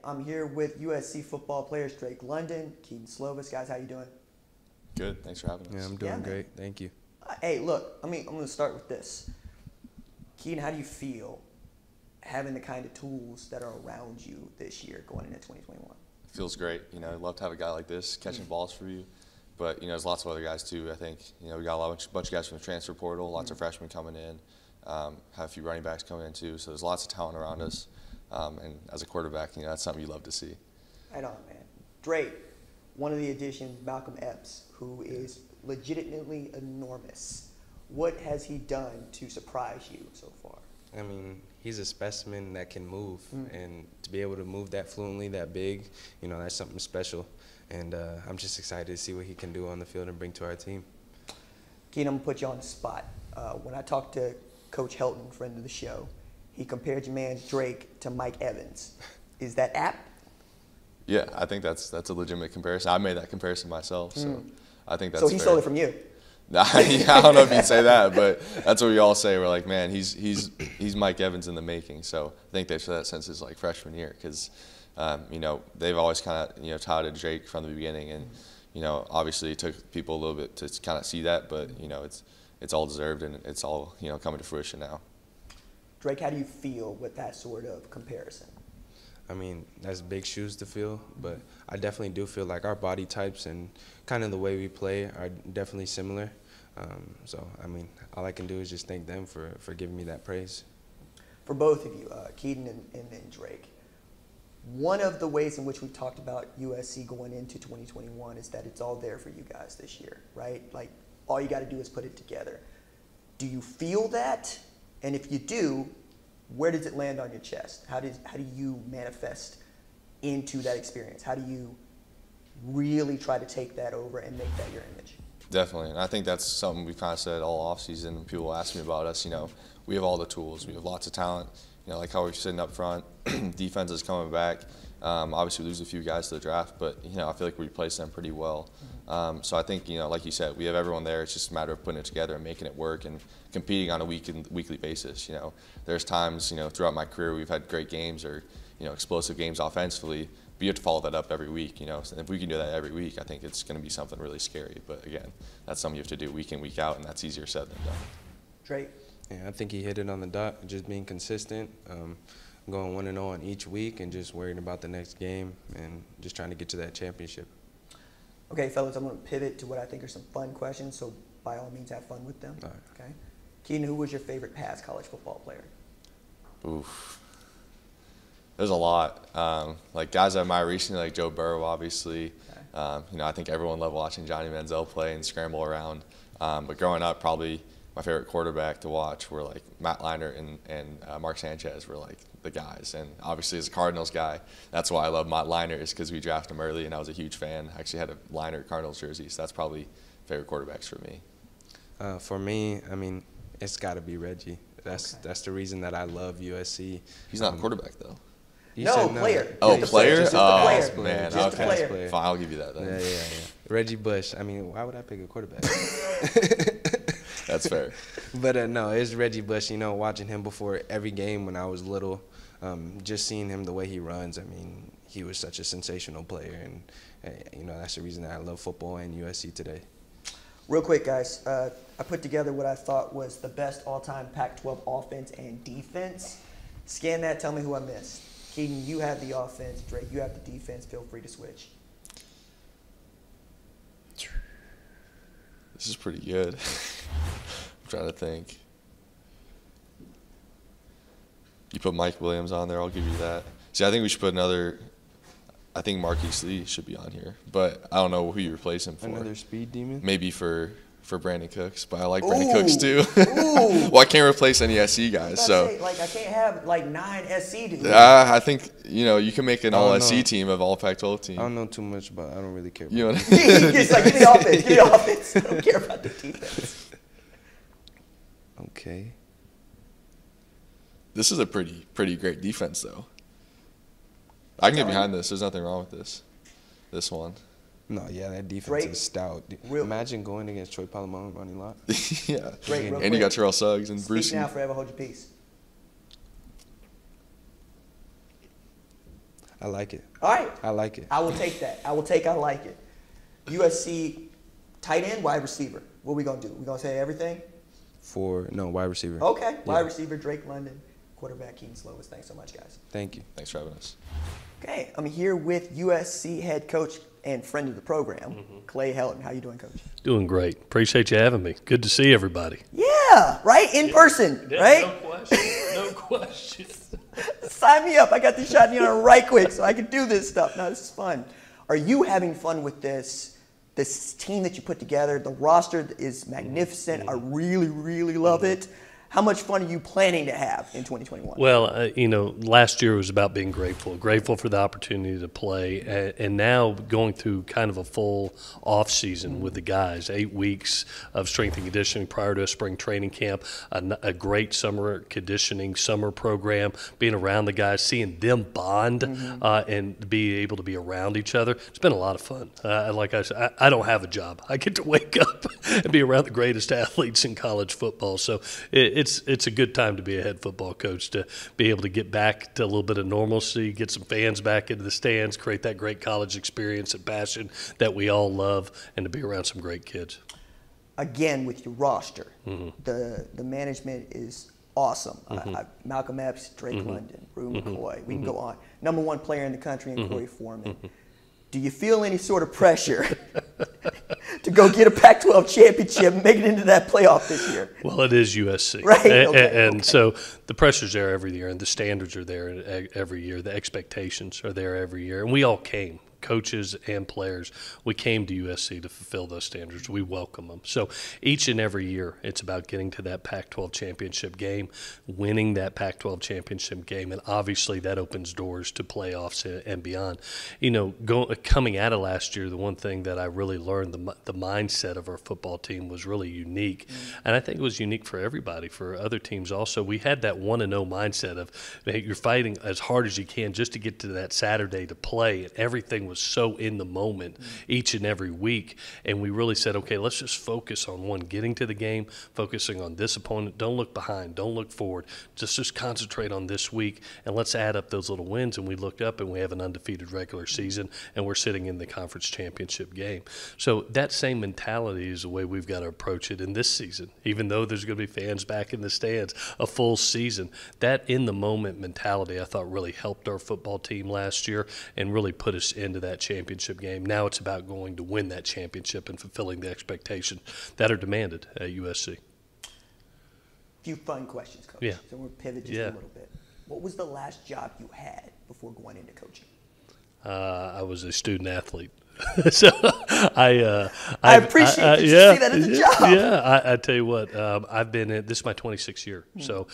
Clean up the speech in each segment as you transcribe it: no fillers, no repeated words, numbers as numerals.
I'm here with USC football players Drake London, Kedon Slovis. Guys, how you doing? Good. Thanks for having us. Yeah, I'm doing great. Thank you. Hey, look, I'm going to start with this. Kedon, how do you feel having the kind of tools that are around you this year going into 2021? Feels great. I'd love to have a guy like this catching balls for you. But, there's lots of other guys, too. I think, we got a bunch of guys from the transfer portal, lots of freshmen coming in, have a few running backs coming in, too. So there's lots of talent around us. And as a quarterback, that's something you love to see. Right on, man. Drake, one of the additions, Malcolm Epps, who is legitimately enormous. What has he done to surprise you so far? I mean, he's a specimen that can move, and to be able to move that fluently, that big, that's something special. And I'm just excited to see what he can do on the field and bring to our team. Kedon, I'm going to put you on the spot. When I talked to Coach Helton, friend of the show, he compared your man Drake to Mike Evans. Is that apt? Yeah, I think that's a legitimate comparison. I made that comparison myself, so I think that's So he fair. stole it from you? I don't know if you'd say that, but that's what we all say. We're like, man, he's Mike Evans in the making. So I think they've said that since his freshman year, because they've always kind of touted Drake from the beginning, and obviously it took people a little bit to kind of see that, but it's all deserved and it's all coming to fruition now. Drake, how do you feel with that sort of comparison? I mean, that's big shoes to fill, but I definitely do feel like our body types and kind of the way we play are definitely similar. So, I mean, all I can do is just thank them for giving me that praise. For both of you, Kedon and then Drake, one of the ways in which we talked about USC going into 2021 is that it's all there for you guys this year, right? Like, all you got to do is put it together. Do you feel that? And if you do, where does it land on your chest? How do you manifest into that experience? How do you really try to take that over and make that your image? Definitely, and I think that's something we've kind of said all offseason. People ask me about us. We have all the tools. We have lots of talent. Like how we're sitting up front. Defense is coming back. Obviously, we lose a few guys to the draft, but I feel like we replace them pretty well. So I think like you said, we have everyone there. It's just a matter of putting it together and making it work and competing on a weekly basis. There's times throughout my career we've had great games or explosive games offensively, but you have to follow that up every week. So if we can do that every week, I think it's going to be something really scary. But again, that's something you have to do week in, week out, and that's easier said than done. Drake? Yeah, I think he hit it on the dot, just being consistent, going 1-0 on each week and just worrying about the next game and just trying to get to that championship. Okay, fellas, I'm going to pivot to what I think are some fun questions, so by all means have fun with them. All right. Okay. Kedon, who was your favorite past college football player? Oof. There's a lot. Like guys I admire recently, like Joe Burrow, obviously. Okay. I think everyone loved watching Johnny Manziel play and scramble around. But growing up, probably my favorite quarterback to watch were like Matt Leinart and Mark Sanchez were like the guys. And obviously as a Cardinals guy, that's why I love Matt Leinart, is because we drafted him early and I was a huge fan. I actually had a Leinart Cardinals jersey, so that's probably favorite quarterbacks for me. For me, I mean, it's got to be Reggie. That's the reason that I love USC. He's not a quarterback though. No, player. Oh, Just player? Just Oh, player. man. Just Okay. player. Fine, I'll give you that then. Yeah. Reggie Bush. I mean, why would I pick a quarterback? That's fair. But no, it's Reggie Bush. Watching him before every game when I was little, just seeing him the way he runs. I mean, he was such a sensational player, and that's the reason that I love football and USC today. Real quick, guys, I put together what I thought was the best all-time Pac-12 offense and defense. Scan that, tell me who I missed. Kedon, you have the offense. Drake, you have the defense. Feel free to switch. This is pretty good. I'm trying to think. You put Mike Williams on there, I'll give you that. See, I think we should put another. I think Marquise Lee should be on here, but I don't know who you replace him for. Another speed demon? Maybe for Brandon Cooks, but I like Brandon Cooks too. Ooh. Well, I can't replace any SC guys, so. I can't have 9 SC dudes. I think you can make an all SC team of all Pac-12 team. I don't know too much, but I don't really care. You know what Just give me the offense. Give me the offense. I don't care about the defense. Okay. This is a pretty great defense, though. I can get behind this. There's nothing wrong with this. This one. No, yeah, that defense Drake, is stout. Imagine going against Troy Polamalu and Ronnie Lott. Yeah. Drake, real And you quick. got Terrell Suggs and Speak Bruce. now, forever hold your peace. I like it. All right. I like it. I will take that. I like it. USC tight end, wide receiver. What are we going to do? We going to say everything? Wide receiver. Okay. Yeah. Wide receiver, Drake London. Quarterback, Kedon Slovis. Thanks so much, guys. Thank you. Thanks for having us. Okay. I'm here with USC head coach and friend of the program, Clay Helton. How you doing, Coach? Doing great. Appreciate you having me. Good to see everybody. Yeah, right? In person, right? No question. No question. Sign me up. I got this shot in the arm right quick so I can do this stuff. No, this is fun. Are you having fun with this team that you put together? The roster is magnificent. I really, really love it. How much fun are you planning to have in 2021? Well, last year was about being grateful for the opportunity to play, and now going through kind of a full off season with the guys, 8 weeks of strength and conditioning prior to a spring training camp, a great summer conditioning summer program, being around the guys, seeing them bond and be able to be around each other. It's been a lot of fun. Like I said, I don't have a job. I get to wake up and be around the greatest athletes in college football. So it's a good time to be a head football coach, to be able to get back to a little bit of normalcy, get some fans back into the stands, create that great college experience and passion that we all love, and to be around some great kids. Again, with your roster, the management is awesome. Malcolm Epps, Drake London, Rue McCoy. We can go on. Number 1 player in the country in Corey Foreman. Do you feel any sort of pressure to go get a Pac-12 championship and make it into that playoff this year? Well, it is USC. Right. And so the pressure's there every year, and the standards are there every year. The expectations are there every year. And we all came. Coaches and players, we came to USC to fulfill those standards. We welcome them. So each and every year, it's about getting to that Pac-12 championship game, winning that Pac-12 championship game, and obviously that opens doors to playoffs and beyond. Coming out of last year, the one thing that I really learned, the mindset of our football team was really unique, and I think it was unique for everybody, for other teams also. We had that 1-0 mindset of, hey, you're fighting as hard as you can just to get to that Saturday to play, and everything was so in the moment each and every week, and we really said, okay, let's just focus on getting to the game, focusing on this opponent. Don't look behind, don't look forward, just concentrate on this week, and let's add up those little wins. And we looked up and we have an undefeated regular season, and we're sitting in the conference championship game. So that same mentality is the way we've got to approach it in this season. Even though there's going to be fans back in the stands, a full season, that in the moment mentality I thought really helped our football team last year and really put us into that championship game. Now it's about going to win that championship and fulfilling the expectations that are demanded at USC. A few fun questions, Coach. Yeah. So we'll pivot just a little bit. What was the last job you had before going into coaching? I was a student athlete. So I appreciate that you see that as a job. Yeah, I tell you what, I've been in, this is my 26th year. So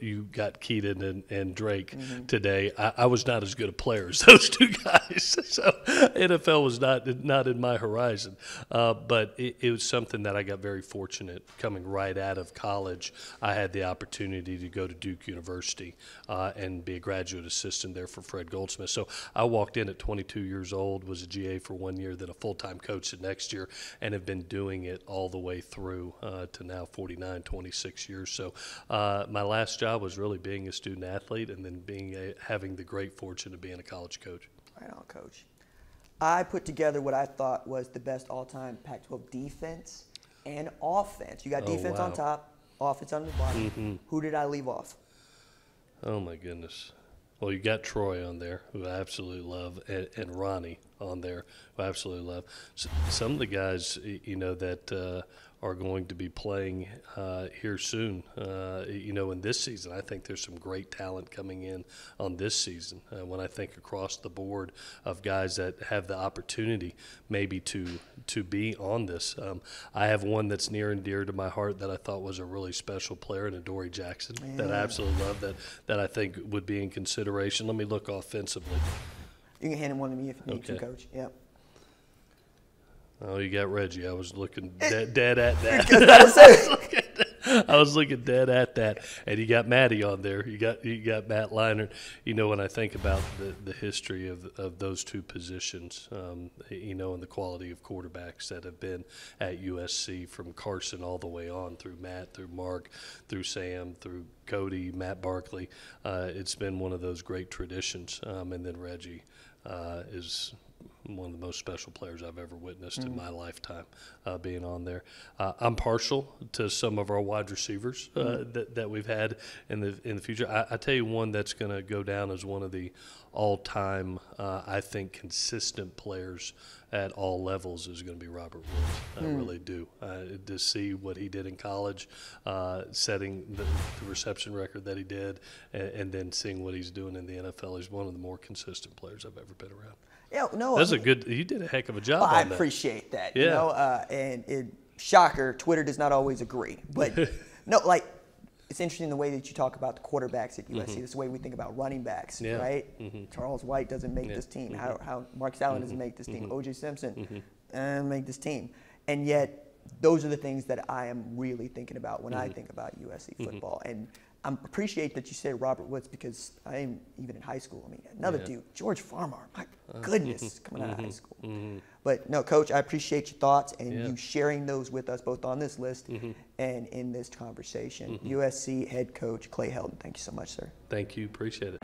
you got Kedon and Drake today. I was not as good a player as those two guys. So NFL was not in my horizon. But it was something that I got very fortunate coming right out of college. I had the opportunity to go to Duke University and be a graduate assistant there for Fred Goldsmith. So I walked in at 22 years old, was a GA for 1 year, then a full-time coach the next year, and have been doing it all the way through to now 49, 26 years. So my last job was really being a student athlete and then having the great fortune of being a college coach. Right on, Coach. I put together what I thought was the best all-time Pac-12 defense and offense. You got defense on top, offense on the bottom. Who did I leave off? Oh, my goodness. Well, you got Troy on there, who I absolutely love, and Ronnie on there, who I absolutely love. So some of the guys, that are going to be playing here soon, in this season. I think there's some great talent coming in on this season. When I think across the board of guys that have the opportunity maybe to be on this. I have one that's near and dear to my heart that I thought was a really special player, and Adoree Jackson, that I absolutely love, that I think would be in consideration. Let me look offensively. You can hand him one to me if you need to, Coach. Yep. Oh, you got Reggie. I was looking dead at that. Because that was it. I was looking dead at that, and you got Matty on there. You got Matt Leinart. You know, when I think about the history of those two positions, you know, and the quality of quarterbacks that have been at USC, from Carson all the way on through Matt, through Mark, through Sam, through Cody, Matt Barkley. It's been one of those great traditions. And then Reggie is one of the most special players I've ever witnessed in my lifetime, being on there. I'm partial to some of our wide receivers that we've had in the future. I tell you, one that's going to go down as one of the all-time, I think, consistent players at all levels is going to be Robert Woods. I really do. To see what he did in college, setting the reception record that he did, and then seeing what he's doing in the NFL, he's one of the more consistent players I've ever been around. Yeah, no, That's you did a heck of a job I on that. appreciate that. Yeah. You know, and shocker, Twitter does not always agree. But no, like, it's interesting the way that you talk about the quarterbacks at USC. It's the way we think about running backs, right? Charles White doesn't make this team. How Marcus Allen doesn't make this team. O.J. Simpson doesn't make this team. And yet, those are the things that I am really thinking about when I think about USC football. And I appreciate that you say Robert Woods, because I am even in high school. I mean, another dude, George Farmar, my goodness, coming out of high school. But no, Coach, I appreciate your thoughts and you sharing those with us, both on this list and in this conversation. USC head coach Clay Helton, thank you so much, sir. Thank you. Appreciate it.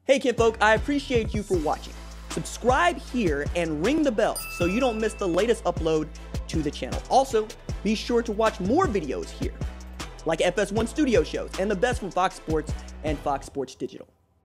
Hey kinfolk, I appreciate you for watching. Subscribe here and ring the bell so you don't miss the latest upload to the channel. Also, be sure to watch more videos here, like FS1 Studio shows and the best from Fox Sports and Fox Sports Digital.